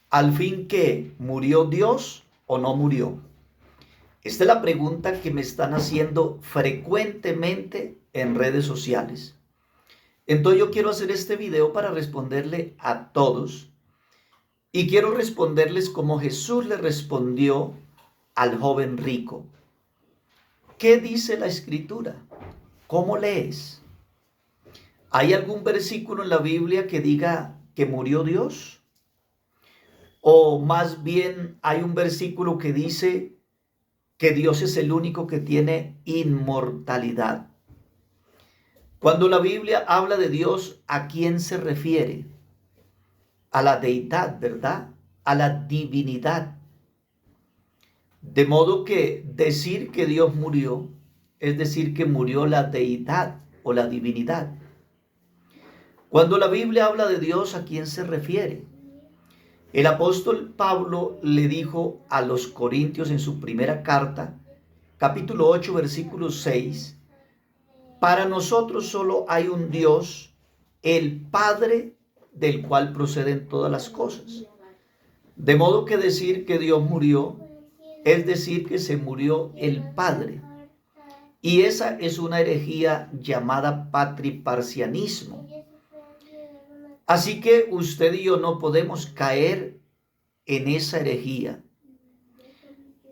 Al fin, ¿qué? ¿Murió Dios o no murió? Esta es la pregunta que me están haciendo frecuentemente en redes sociales. Entonces yo quiero hacer este video para responderle a todos y quiero responderles como Jesús le respondió al joven rico. ¿Qué dice la Escritura? ¿Cómo lees? ¿Hay algún versículo en la Biblia que diga que murió Dios? ¿O más bien hay un versículo que dice que Dios es el único que tiene inmortalidad? Cuando la Biblia habla de Dios, ¿a quién se refiere? A la deidad, ¿verdad? A la divinidad. De modo que decir que Dios murió es decir que murió la deidad o la divinidad. Cuando la Biblia habla de Dios, ¿a quién se refiere? El apóstol Pablo le dijo a los Corintios en su primera carta, capítulo 8, versículo 6, para nosotros solo hay un Dios, el Padre, del cual proceden todas las cosas. De modo que decir que Dios murió es decir que se murió el Padre. Y esa es una herejía llamada patriparcianismo. Así que usted y yo no podemos caer en esa herejía,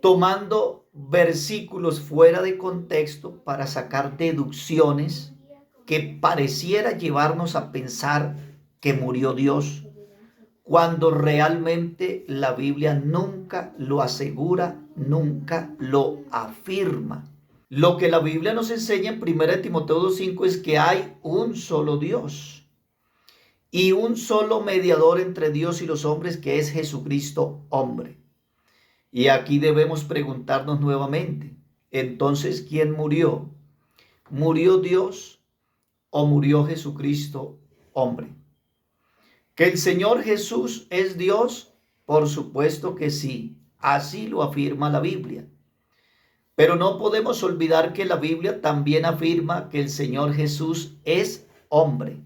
tomando versículos fuera de contexto para sacar deducciones que pareciera llevarnos a pensar que murió Dios, cuando realmente la Biblia nunca lo asegura, nunca lo afirma. Lo que la Biblia nos enseña en 1 Timoteo 2:5 es que hay un solo Dios y un solo mediador entre Dios y los hombres, que es Jesucristo hombre. Y aquí debemos preguntarnos nuevamente, entonces, ¿quién murió? ¿Murió Dios o murió Jesucristo hombre? ¿Que el Señor Jesús es Dios? Por supuesto que sí, así lo afirma la Biblia. Pero no podemos olvidar que la Biblia también afirma que el Señor Jesús es hombre.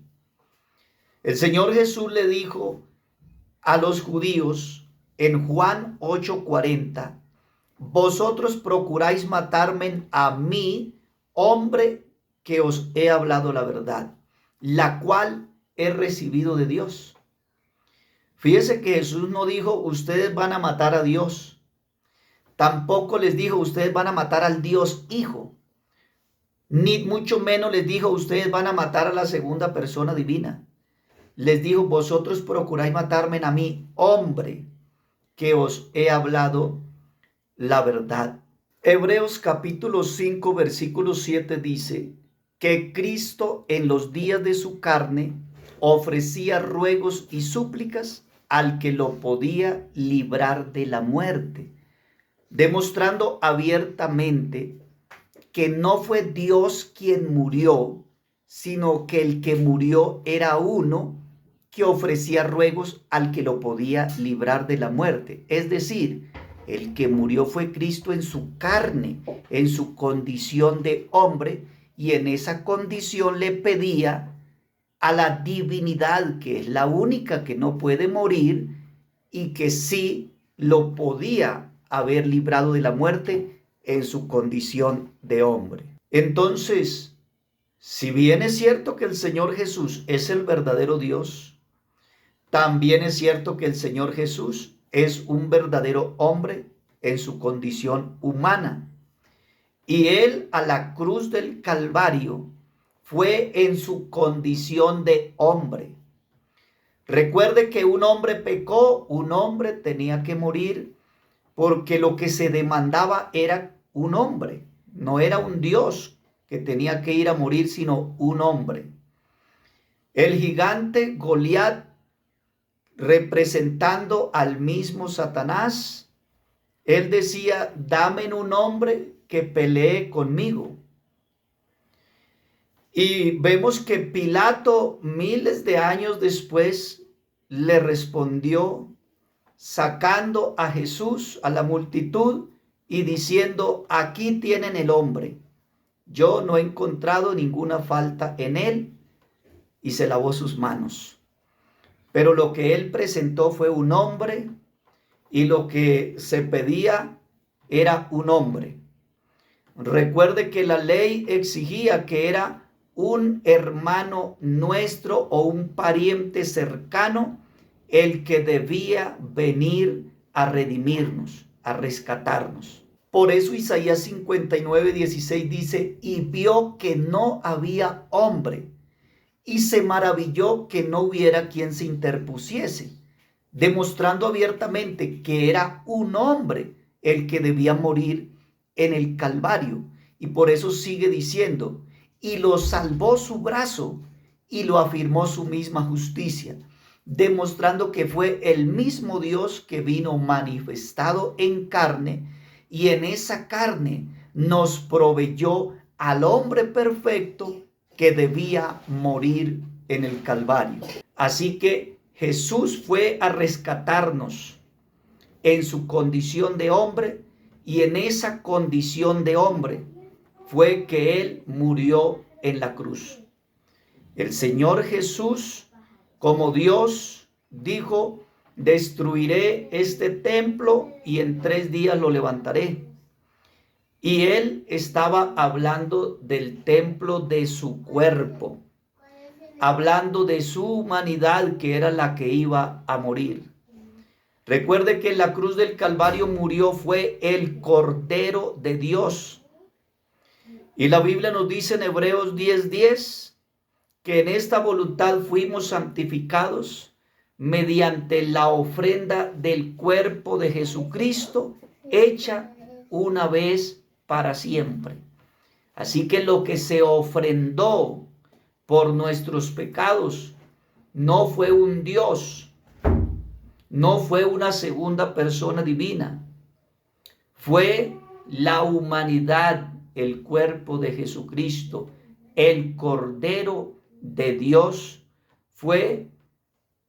El Señor Jesús le dijo a los judíos en Juan 8:40, vosotros procuráis matarme a mí, hombre, que os he hablado la verdad, la cual he recibido de Dios. Fíjese que Jesús no dijo, ustedes van a matar a Dios. Tampoco les dijo, ustedes van a matar al Dios Hijo. Ni mucho menos les dijo, ustedes van a matar a la segunda persona divina. Les dijo, vosotros procuráis matarme a mí, hombre, que os he hablado la verdad. Hebreos capítulo 5, versículo 7 dice que Cristo en los días de su carne ofrecía ruegos y súplicas al que lo podía librar de la muerte, demostrando abiertamente que no fue Dios quien murió, sino que el que murió era uno que ofrecía ruegos al que lo podía librar de la muerte. Es decir, el que murió fue Cristo en su carne, en su condición de hombre, y en esa condición le pedía a la divinidad, que es la única que no puede morir y que sí lo podía haber librado de la muerte en su condición de hombre. Entonces, si bien es cierto que el Señor Jesús es el verdadero Dios, también es cierto que el Señor Jesús es un verdadero hombre en su condición humana. Y Él a la cruz del Calvario fue en su condición de hombre. Recuerde que un hombre pecó, un hombre tenía que morir, porque lo que se demandaba era un hombre. No era un Dios que tenía que ir a morir, sino un hombre. El gigante Goliat, representando al mismo Satanás, él decía, dame un hombre que pelee conmigo. Y vemos que Pilato, miles de años después, le respondió sacando a Jesús a la multitud y diciendo, aquí tienen el hombre. Yo no he encontrado ninguna falta en él, y se lavó sus manos. pero lo que él presentó fue un hombre y lo que se pedía era un hombre. Recuerde que la ley exigía que era un hermano nuestro o un pariente cercano el que debía venir a redimirnos, a rescatarnos. Por eso Isaías 59:16 dice, y vio que no había hombre, y se maravilló que no hubiera quien se interpusiese, demostrando abiertamente que era un hombre el que debía morir en el Calvario. Y por eso sigue diciendo, y lo salvó su brazo y lo afirmó su misma justicia, demostrando que fue el mismo Dios que vino manifestado en carne y en esa carne nos proveyó al hombre perfecto que debía morir en el Calvario. Así que Jesús fue a rescatarnos en su condición de hombre y en esa condición de hombre fue que Él murió en la cruz. El Señor Jesús, como Dios, dijo, destruiré este templo y en 3 días lo levantaré. Y Él estaba hablando del templo de su cuerpo, hablando de su humanidad que era la que iba a morir. Recuerde que en la cruz del Calvario murió fue el Cordero de Dios. Y la Biblia nos dice en Hebreos 10:10 que en esta voluntad fuimos santificados mediante la ofrenda del cuerpo de Jesucristo, hecha una vez para siempre. Así que lo que se ofrendó por nuestros pecados no fue un Dios, no fue una segunda persona divina, fue la humanidad, el cuerpo de Jesucristo, el Cordero de Dios, fue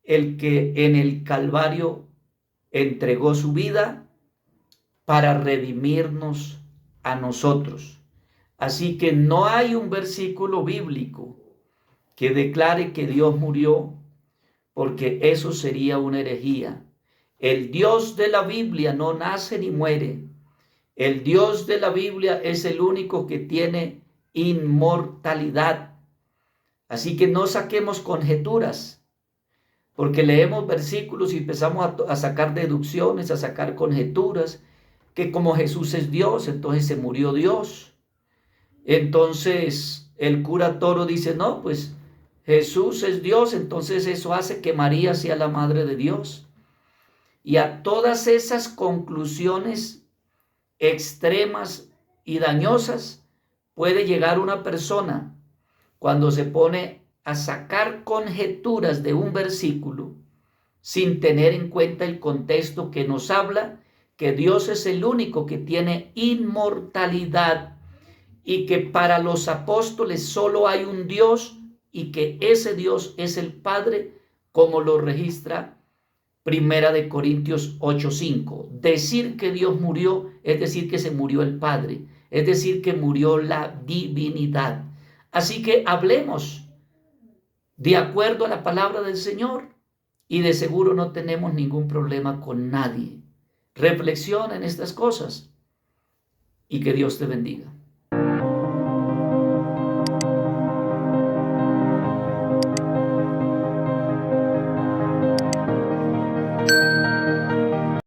el que en el Calvario entregó su vida para redimirnos a nosotros. Así que no hay un versículo bíblico que declare que Dios murió, porque eso sería una herejía. El Dios de la Biblia no nace ni muere. El Dios de la Biblia es el único que tiene inmortalidad. Así que no saquemos conjeturas, porque leemos versículos y empezamos a sacar deducciones, a sacar conjeturas, que como Jesús es Dios, entonces se murió Dios. Entonces el cura Toro dice, no, pues Jesús es Dios, entonces eso hace que María sea la madre de Dios. Y a todas esas conclusiones extremas y dañosas puede llegar una persona cuando se pone a sacar conjeturas de un versículo sin tener en cuenta el contexto que nos habla que Dios es el único que tiene inmortalidad y que para los apóstoles solo hay un Dios y que ese Dios es el Padre, como lo registra Primera de Corintios 8:5. Decir que Dios murió es decir que se murió el Padre, es decir que murió la divinidad. Así que hablemos de acuerdo a la palabra del Señor y de seguro no tenemos ningún problema con nadie. Reflexiona en estas cosas y que Dios te bendiga.